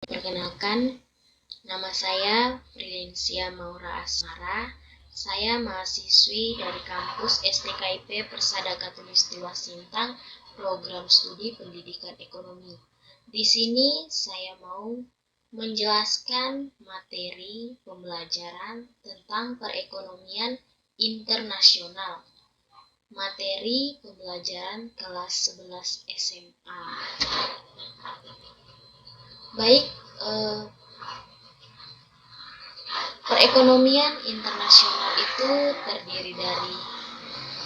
Perkenalkan, nama saya Prilensia Maura Asmara. Saya mahasiswi dari kampus STKIP Persada Khatulistiwa Sintang, program studi pendidikan ekonomi. Di sini saya mau menjelaskan materi pembelajaran tentang perekonomian internasional. Materi pembelajaran kelas 11 SMA. Baik, perekonomian internasional itu terdiri dari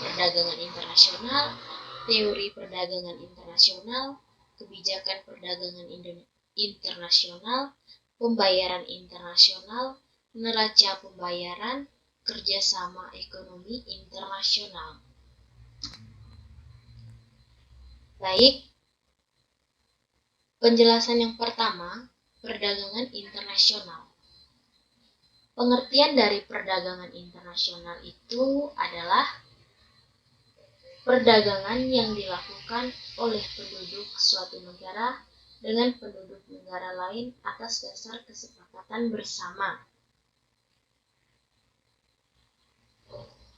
perdagangan internasional, teori perdagangan internasional, kebijakan perdagangan internasional, pembayaran internasional, neraca pembayaran, kerjasama ekonomi internasional. Baik, penjelasan yang pertama, perdagangan internasional. Pengertian dari perdagangan internasional itu adalah perdagangan yang dilakukan oleh penduduk suatu negara dengan penduduk negara lain atas dasar kesepakatan bersama.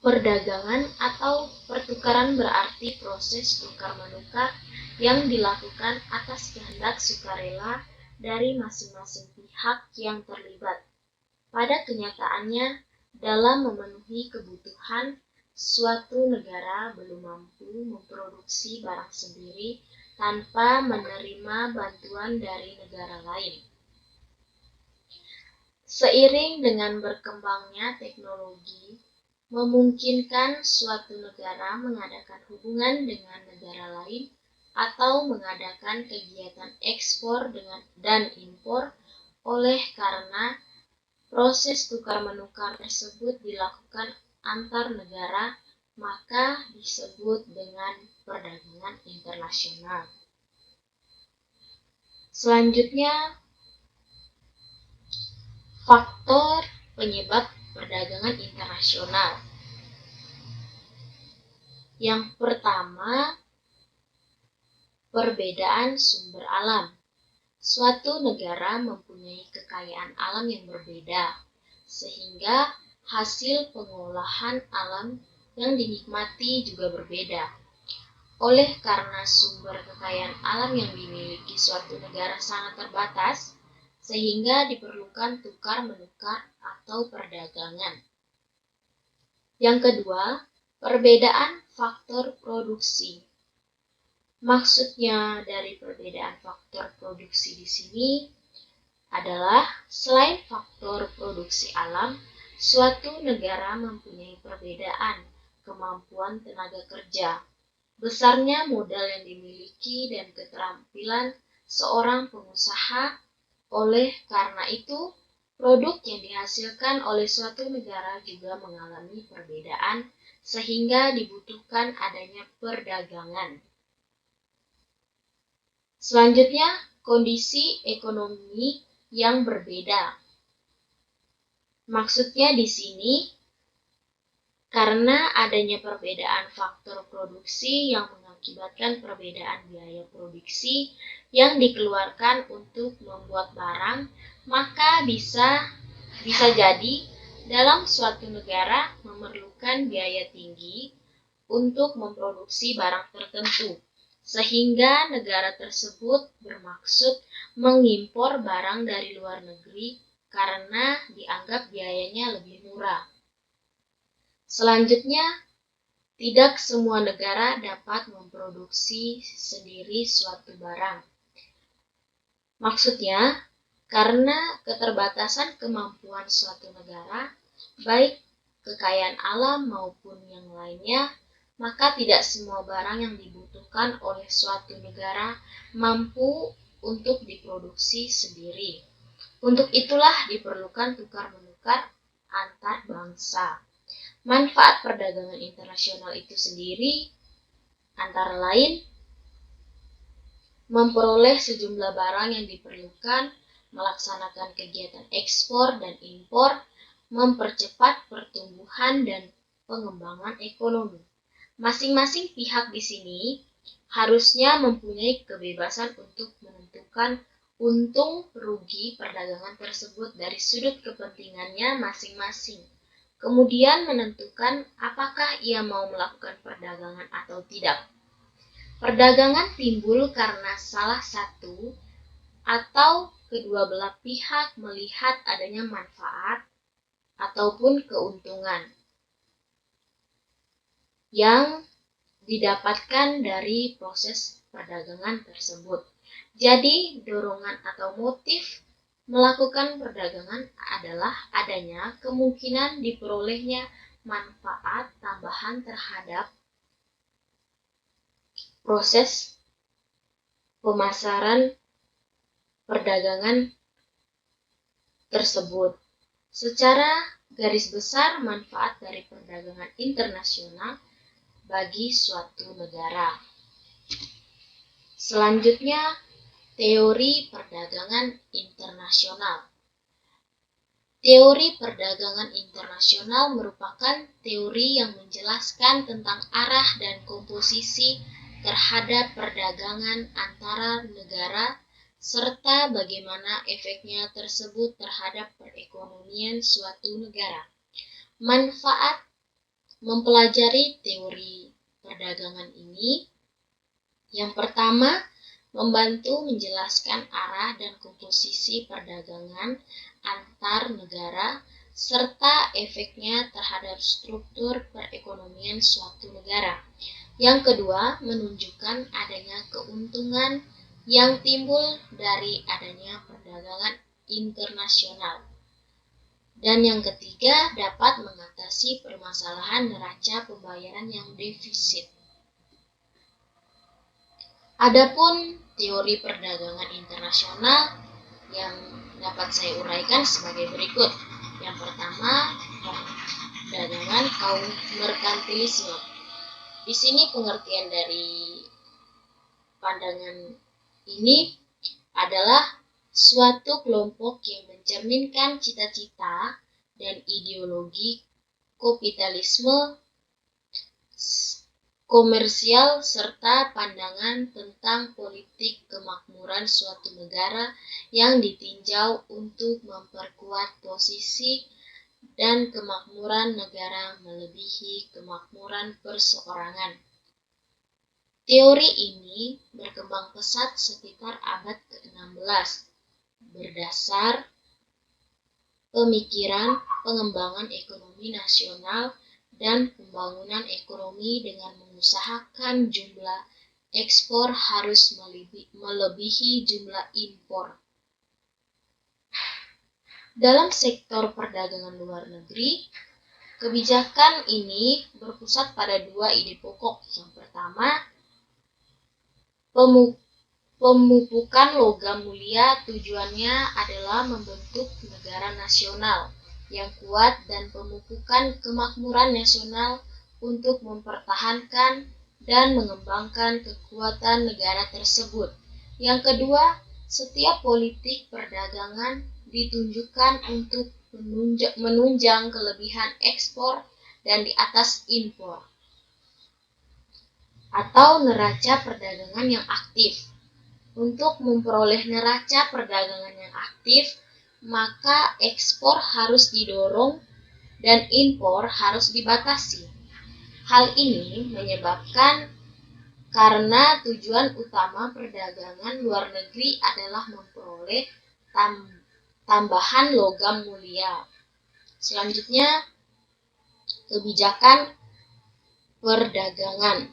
Perdagangan atau pertukaran berarti proses tukar-menukar yang dilakukan atas kehendak sukarela dari masing-masing pihak yang terlibat. Pada kenyataannya, dalam memenuhi kebutuhan, suatu negara belum mampu memproduksi barang sendiri tanpa menerima bantuan dari negara lain. Seiring dengan berkembangnya teknologi, memungkinkan suatu negara mengadakan hubungan dengan negara lain atau mengadakan kegiatan ekspor dan impor oleh karena proses tukar-menukar tersebut dilakukan antar negara, maka disebut dengan perdagangan internasional. Selanjutnya, faktor penyebab perdagangan internasional. Yang pertama, perbedaan sumber alam. Suatu negara mempunyai kekayaan alam yang berbeda, sehingga hasil pengolahan alam yang dinikmati juga berbeda. Oleh karena sumber kekayaan alam yang dimiliki suatu negara sangat terbatas, sehingga diperlukan tukar-menukar atau perdagangan. Yang kedua, perbedaan faktor produksi. Maksudnya dari perbedaan faktor produksi di sini adalah selain faktor produksi alam, suatu negara mempunyai perbedaan kemampuan tenaga kerja, besarnya modal yang dimiliki dan keterampilan seorang pengusaha. Oleh karena itu, produk yang dihasilkan oleh suatu negara juga mengalami perbedaan sehingga dibutuhkan adanya perdagangan. Selanjutnya, kondisi ekonomi yang berbeda. Maksudnya di sini karena adanya perbedaan faktor produksi yang mengakibatkan perbedaan biaya produksi yang dikeluarkan untuk membuat barang, maka bisa jadi dalam suatu negara memerlukan biaya tinggi untuk memproduksi barang tertentu, sehingga negara tersebut bermaksud mengimpor barang dari luar negeri karena dianggap biayanya lebih murah. Selanjutnya, tidak semua negara dapat memproduksi sendiri suatu barang. Maksudnya, karena keterbatasan kemampuan suatu negara, baik kekayaan alam maupun yang lainnya, maka tidak semua barang yang dibutuhkan oleh suatu negara mampu untuk diproduksi sendiri. Untuk itulah diperlukan tukar-menukar antar bangsa. Manfaat perdagangan internasional itu sendiri antara lain memperoleh sejumlah barang yang diperlukan, melaksanakan kegiatan ekspor dan impor, mempercepat pertumbuhan dan pengembangan ekonomi. Masing-masing pihak di sini harusnya mempunyai kebebasan untuk menentukan untung rugi perdagangan tersebut dari sudut kepentingannya masing-masing. Kemudian menentukan apakah ia mau melakukan perdagangan atau tidak. Perdagangan timbul karena salah satu atau kedua belah pihak melihat adanya manfaat ataupun keuntungan yang didapatkan dari proses perdagangan tersebut. Jadi, dorongan atau motif melakukan perdagangan adalah adanya kemungkinan diperolehnya manfaat tambahan terhadap proses pemasaran perdagangan tersebut. Secara garis besar, manfaat dari perdagangan internasional bagi suatu negara. Selanjutnya, teori perdagangan internasional. Teori perdagangan internasional merupakan teori yang menjelaskan tentang arah dan komposisi terhadap perdagangan antara negara serta bagaimana efeknya tersebut terhadap perekonomian suatu negara. Manfaat mempelajari teori perdagangan ini, yang pertama, membantu menjelaskan arah dan komposisi perdagangan antar negara serta efeknya terhadap struktur perekonomian suatu negara. Yang kedua, menunjukkan adanya keuntungan yang timbul dari adanya perdagangan internasional. Dan yang ketiga, dapat mengatasi permasalahan neraca pembayaran yang defisit. Adapun teori perdagangan internasional yang dapat saya uraikan sebagai berikut. Yang pertama, perdagangan kaum merkantilisme. Di sini pengertian dari pandangan ini adalah suatu kelompok yang mencerminkan cita-cita dan ideologi kapitalisme komersial serta pandangan tentang politik kemakmuran suatu negara yang ditinjau untuk memperkuat posisi dan kemakmuran negara melebihi kemakmuran perseorangan. Teori ini berkembang pesat sekitar abad ke-16 berdasar pemikiran pengembangan ekonomi nasional dan pembangunan ekonomi dengan mengusahakan jumlah ekspor harus melebihi jumlah impor. Dalam sektor perdagangan luar negeri, kebijakan ini berpusat pada dua ide pokok. Yang pertama, pemupukan logam mulia tujuannya adalah membentuk negara nasional yang kuat dan pemupukan kemakmuran nasional untuk mempertahankan dan mengembangkan kekuatan negara tersebut. Yang kedua, setiap politik perdagangan ditunjukkan untuk menunjang kelebihan ekspor dan di atas impor atau neraca perdagangan yang aktif. Untuk memperoleh neraca perdagangan yang aktif, maka ekspor harus didorong dan impor harus dibatasi. Hal ini menyebabkan karena tujuan utama perdagangan luar negeri adalah memperoleh tambahan logam mulia. Selanjutnya, kebijakan perdagangan.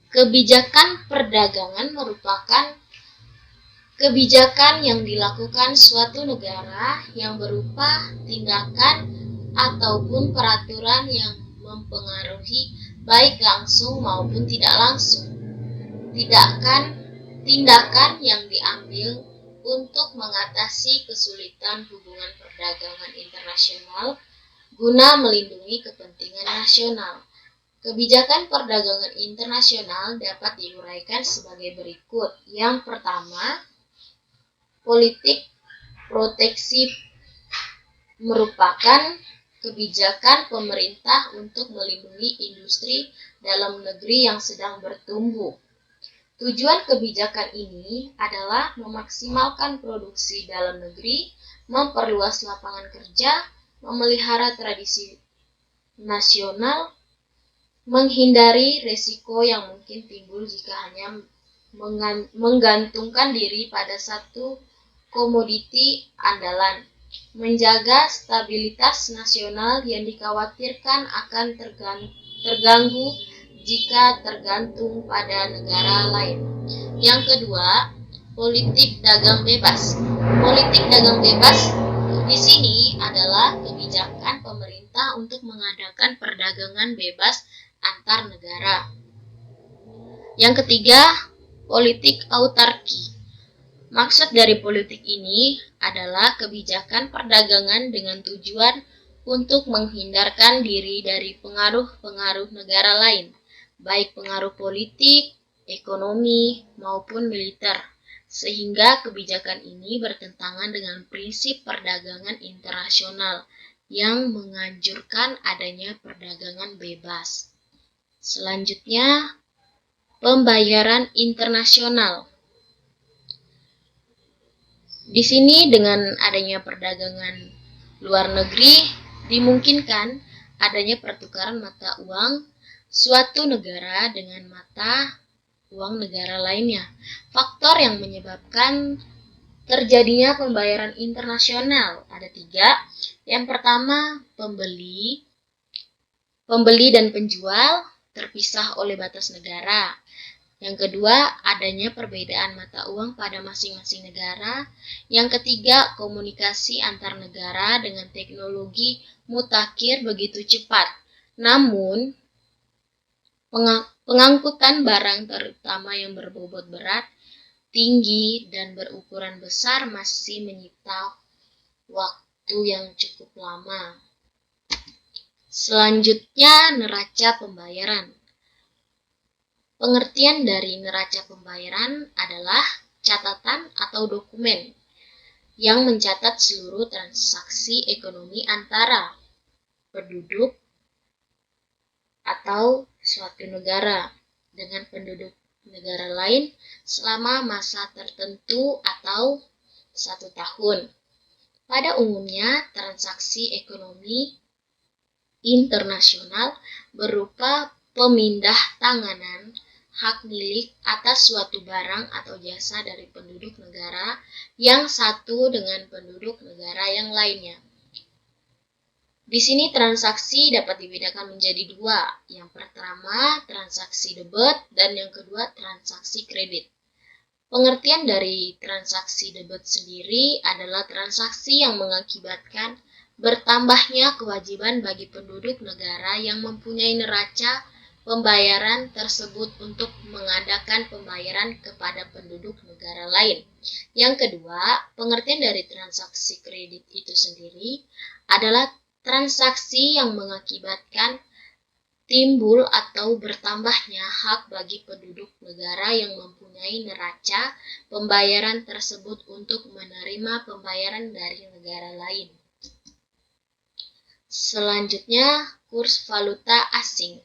Kebijakan perdagangan merupakan kebijakan yang dilakukan suatu negara yang berupa tindakan ataupun peraturan yang mempengaruhi baik langsung maupun tidak langsung. Tindakan yang diambil untuk mengatasi kesulitan hubungan perdagangan internasional guna melindungi kepentingan nasional. Kebijakan perdagangan internasional dapat diuraikan sebagai berikut. Yang pertama, politik proteksi merupakan kebijakan pemerintah untuk melindungi industri dalam negeri yang sedang bertumbuh. Tujuan kebijakan ini adalah memaksimalkan produksi dalam negeri, memperluas lapangan kerja, memelihara tradisi nasional, menghindari resiko yang mungkin timbul jika hanya menggantungkan diri pada satu komoditi andalan, menjaga stabilitas nasional yang dikhawatirkan akan terganggu jika tergantung pada negara lain. Yang kedua, politik dagang bebas. Politik dagang bebas di sini adalah kebijakan pemerintah untuk mengadakan perdagangan bebas antar negara. Yang ketiga, politik autarki. Maksud dari politik ini adalah kebijakan perdagangan dengan tujuan untuk menghindarkan diri dari pengaruh-pengaruh negara lain, baik pengaruh politik, ekonomi, maupun militer, sehingga kebijakan ini bertentangan dengan prinsip perdagangan internasional yang menganjurkan adanya perdagangan bebas. Selanjutnya, pembayaran internasional. Di sini dengan adanya perdagangan luar negeri dimungkinkan adanya pertukaran mata uang suatu negara dengan mata uang negara lainnya. Faktor yang menyebabkan terjadinya pembayaran internasional ada 3. Yang pertama, pembeli dan penjual terpisah oleh batas negara. Yang kedua, adanya perbedaan mata uang pada masing-masing negara. Yang ketiga, komunikasi antar negara dengan teknologi mutakhir begitu cepat. Namun, pengangkutan barang terutama yang berbobot berat, tinggi, dan berukuran besar masih menyita waktu yang cukup lama. Selanjutnya, neraca pembayaran. Pengertian dari neraca pembayaran adalah catatan atau dokumen yang mencatat seluruh transaksi ekonomi antara penduduk atau suatu negara dengan penduduk negara lain selama masa tertentu atau 1 tahun. Pada umumnya, transaksi ekonomi internasional berupa pemindah tanganan hak milik atas suatu barang atau jasa dari penduduk negara yang satu dengan penduduk negara yang lainnya. Di sini transaksi dapat dibedakan menjadi 2. Yang pertama, transaksi debit dan yang kedua, transaksi kredit. Pengertian dari transaksi debit sendiri adalah transaksi yang mengakibatkan bertambahnya kewajiban bagi penduduk negara yang mempunyai neraca pembayaran tersebut untuk mengadakan pembayaran kepada penduduk negara lain. Yang kedua, pengertian dari transaksi kredit itu sendiri adalah transaksi yang mengakibatkan timbul atau bertambahnya hak bagi penduduk negara yang mempunyai neraca pembayaran tersebut untuk menerima pembayaran dari negara lain. Selanjutnya, kurs valuta asing.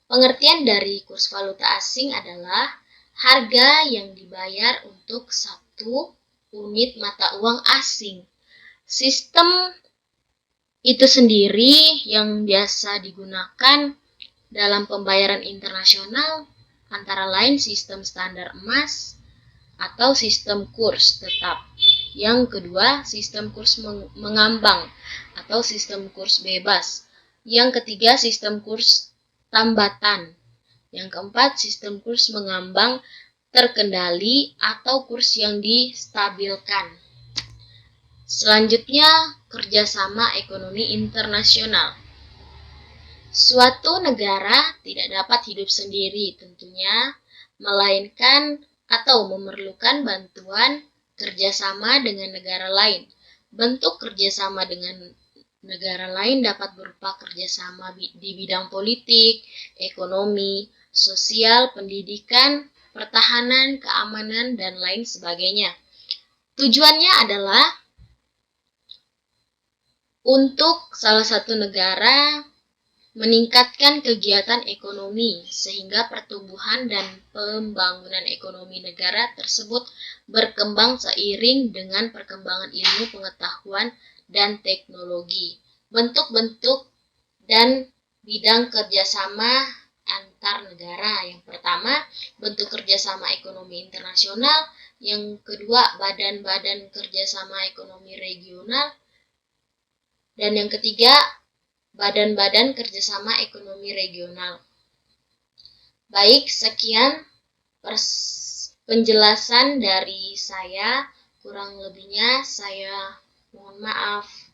Pengertian dari kurs valuta asing adalah harga yang dibayar untuk satu unit mata uang asing. Sistem itu sendiri yang biasa digunakan dalam pembayaran internasional antara lain sistem standar emas atau sistem kurs tetap. Yang kedua, sistem kurs mengambang atau sistem kurs bebas. Yang ketiga, sistem kurs tambatan. Yang keempat, sistem kurs mengambang terkendali atau kurs yang distabilkan. Selanjutnya, kerjasama ekonomi internasional. Suatu negara tidak dapat hidup sendiri tentunya, melainkan atau memerlukan bantuan kerjasama dengan negara lain. Bentuk kerjasama dengan negara lain dapat berupa kerjasama di bidang politik, ekonomi, sosial, pendidikan, pertahanan, keamanan, dan lain sebagainya. Tujuannya adalah untuk salah satu negara meningkatkan kegiatan ekonomi sehingga pertumbuhan dan pembangunan ekonomi negara tersebut berkembang seiring dengan perkembangan ilmu pengetahuan dan teknologi. Bentuk-bentuk dan bidang kerjasama antar negara. Yang pertama, bentuk kerjasama ekonomi internasional. Yang kedua, badan-badan kerjasama ekonomi regional. Dan yang ketiga, badan-badan kerjasama ekonomi regional. Baik, sekian penjelasan dari saya. Kurang lebihnya saya mohon maaf.